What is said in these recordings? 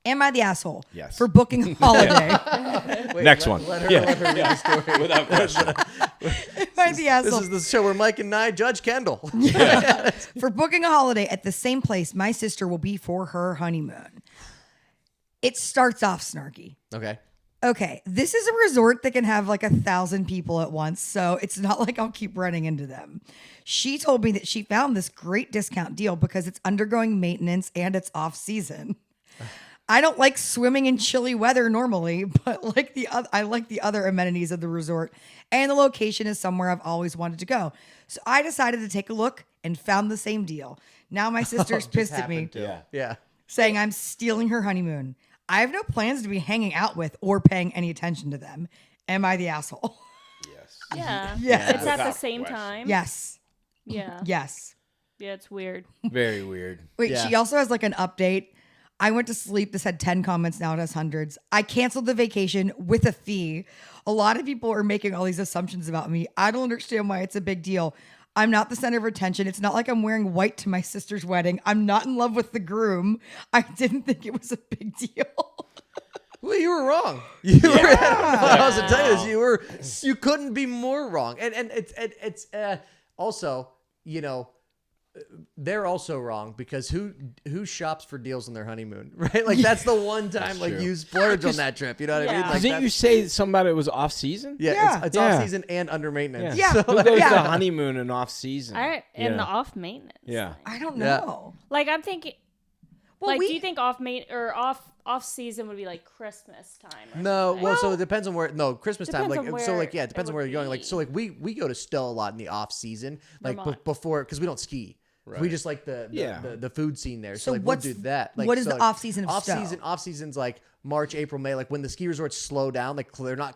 Am I the asshole? Yes. For booking a holiday? Wait, Next one. Let her read the story. Without question. Am I the asshole? This is the show where Mike and I judge Kendyll. For booking a holiday at the same place my sister will be for her honeymoon. It starts off snarky. Okay, this is a resort that can have like 1,000 people at once, so it's not like I'll keep running into them. She told me that she found this great discount deal because it's undergoing maintenance and it's off season. I don't like swimming in chilly weather normally, but I like the other amenities of the resort, and the location is somewhere I've always wanted to go. So I decided to take a look and found the same deal. Now my sister's pissed at me, Yeah. saying I'm stealing her honeymoon. I have no plans to be hanging out with or paying any attention to them. Am I the asshole? Yes. Yeah. Yeah. It's at the Without same question. time. Yes. Yeah. Yes. Yeah, it's weird. Very weird. Wait, Yeah. she also has like an update. I went to sleep. This had 10 comments. Now it has hundreds. I canceled the vacation with a fee. A lot of people are making all these assumptions about me. I don't understand why it's a big deal. I'm not the center of attention. It's not like I'm wearing white to my sister's wedding. I'm not in love with the groom. I didn't think it was a big deal. Well, you were wrong. I was to tell you couldn't be more wrong. And it's also, you know, they're also wrong because who shops for deals on their honeymoon, right? Like that's the one time like true. you splurge on that trip. You know what I mean? Yeah. Like Didn't you say something about it was off season? Yeah, it's Yeah. off season and under maintenance. Yeah. So, Who goes Yeah. to honeymoon and off season? And the off maintenance. Yeah. I don't Yeah. know. Like I'm thinking. Well, Do you think off season would be like Christmas time? Or No, something? well, so it depends on where. No, Christmas time, Depends like on so, where like yeah, it depends it on where would you're going. Like be. so, like we go to Still a lot in the off season, like Vermont. before because we don't ski. We just like the food scene there. So, like we'll do that. Like, what is so, the like, off season of off Stowe? season? Off season's like March, April, May. Like when the ski resorts slow down, like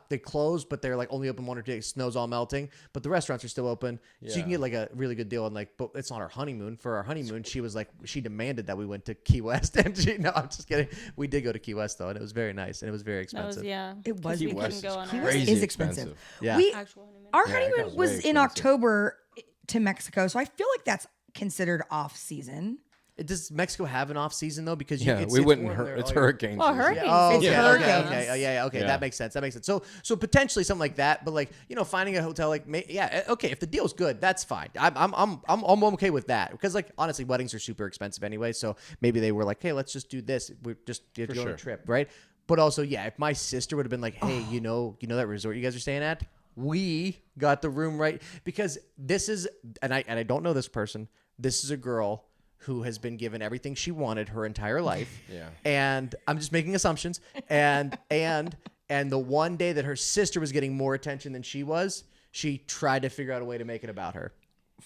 they close, but they're like only open 1 or 2 days. Snow's all melting, but the restaurants are still open. So you can get like a really good deal. And like, but it's not our honeymoon. For our honeymoon, she was like, she demanded that we went to Key West. And no, I'm just kidding. We did go to Key West though, and it was very nice and it was very expensive. It was We Key couldn't West go is on Key our West crazy is expensive. Yeah. actual honeymoon. Our it honeymoon was was very in expensive. October to Mexico, so I feel like that's considered off season. Does Mexico have an off season though? Because Yeah, we wouldn't. It's hurricanes. Well, season. hurricanes. Oh, It's okay, hurricanes. okay. Yeah. That makes sense. So potentially something like that, but like finding a hotel like okay, if the deal's good, that's fine. I'm okay with that because like honestly, weddings are super expensive anyway. So maybe they were like, hey, let's just do this. We're just going on a trip, right? But also, yeah, if my sister would have been like, hey, you know that resort you guys are staying at, we got the room right because this is and I don't know this person. This is a girl who has been given everything she wanted her entire life. Yeah. And I'm just making assumptions. And the one day that her sister was getting more attention than she was, she tried to figure out a way to make it about her.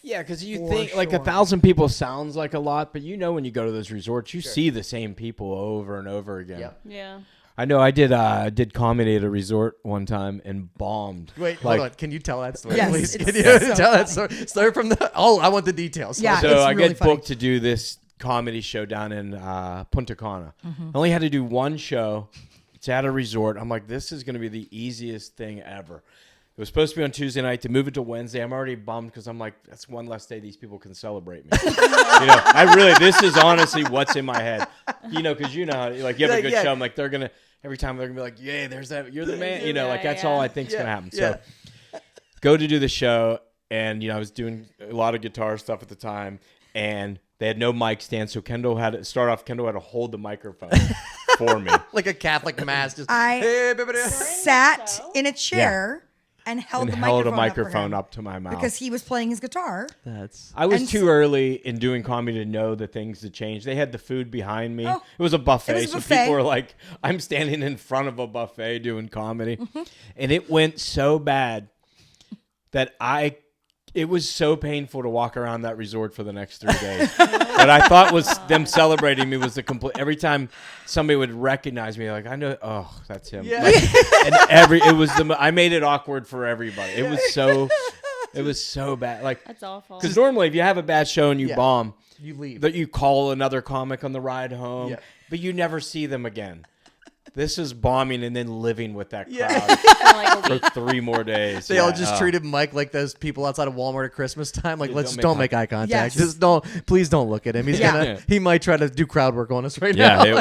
Yeah, because you think like 1,000 people sounds like a lot, but when you go to those resorts, you see the same people over and over again. Yep. Yeah. I know. I did comedy at a resort one time and bombed. Wait, like, hold on. Can you tell that story, Yes, please? it's Can you so tell that story? Start from the. Oh, I want the details. Yeah. So it's I really get funny. booked to do this comedy show down in Punta Cana. Mm-hmm. I only had to do one show. It's at a resort. I'm like, this is going to be the easiest thing ever. It was supposed to be on Tuesday night. To move it to Wednesday, I'm already bummed because I'm like, that's one less day these people can celebrate me. This is honestly what's in my head. Because you have a good show. I'm like, they're going to, every time they're going to be like, yeah, there's that, you're the man. That's all I think's going to happen. Yeah. So go to do the show. And, I was doing a lot of guitar stuff at the time. And they had no mic stand. So Kendyll had to hold the microphone for me. Like a Catholic mass. Just, I hey, everybody. sat in a chair and held a microphone up to my mouth. because he was playing his guitar. I was and too early in doing comedy to know the things that changed. They had the food behind me. Oh, it was a buffet. it was a So buffet. people were like, I'm standing in front of a buffet doing comedy. And it went so bad that it was so painful to walk around that resort for the next 3 days. What I thought was them celebrating me was the complete. Every time somebody would recognize me, like I know, oh, that's him. Yeah. I made it awkward for everybody. It was so bad. Like That's awful. because normally if you have a bad show and you bomb, You leave. that you call another comic on the ride home, Yeah. but you never see them again. This is bombing and then living with that crowd For like a week. for 3 more days. They all just treated Mike like those people outside of Walmart at Christmas time. Like, let's don't make eye contact. Yes. Just please don't look at him. He's gonna. He might try to do crowd work on us right now. Yeah,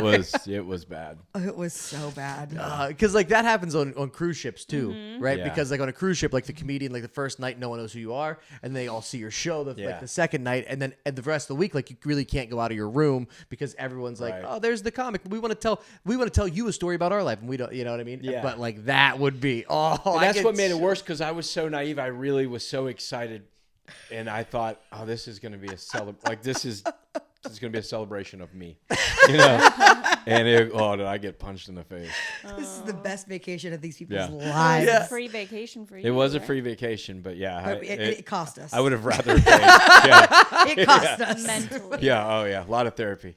it was bad. It was so bad. Because like that happens on cruise ships too, right? Yeah. Because like on a cruise ship, like the comedian, like the first night, no one knows who you are, and they all see your show. Like the second night, and then the rest of the week, like you really can't go out of your room because everyone's like, oh, there's the comic. We want to tell you a story about our life, and we don't. You know what I mean? Yeah. But like that would be And that's what made it worse because I was so naive. I really was so excited, and I thought, oh, this is going to be this is going to be a celebration of me, you know. And did I get punched in the face? This is the best vacation of these people's It lives. was a free vacation for you. It was a right? free vacation, but yeah, It cost us. I would have rather paid. Yeah. It cost us. Mentally. Yeah. Oh yeah. A lot of therapy.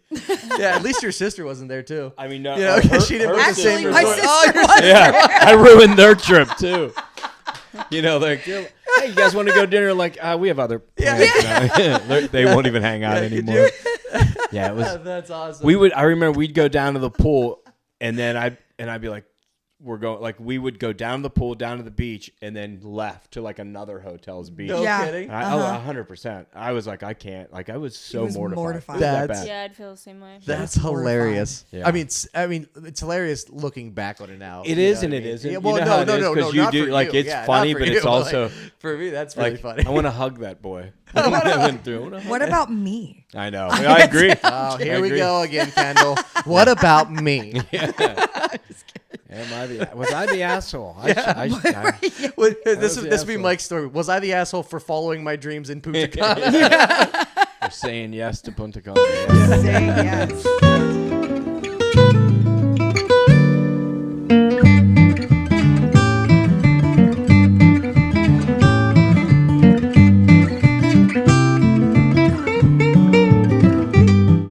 Yeah, at least your sister wasn't there too. I mean, no, You know, she didn't book the Actually, same my resort. sister your was. yeah, I ruined their trip too. You know, like, hey, you guys want to go to dinner? Like, we have other plans. They won't even hang out anymore. Yeah, it was. That's awesome. I remember we'd go down to the pool, and then I'd be like, we would go down the pool, down to the beach, and then left to like another hotel's beach. No Yeah. kidding. 100%. I was like, I can't. Like, I was so was mortified. mortified. It was that That's- bad. Yeah, I'd feel the same way. That's That's horrifying. hilarious. Yeah. I mean, it's hilarious looking back on it now. It You is know and what I it mean? isn't. Yeah, You well, know how it is, no, 'cause you not do- for like, you. it's Yeah, funny, not for but it's you, also- like, for me. That's really Like, funny. I want to hug that boy. I went through. I wanna hug What about me? I know. I agree. Oh, here I we agree. go again, Kendall. What about me? Was I the asshole? This the would be asshole. Mike's story. Was I the asshole for following my dreams in Punta Cana? You're saying yes to Punta Cana. Yes. Say yes.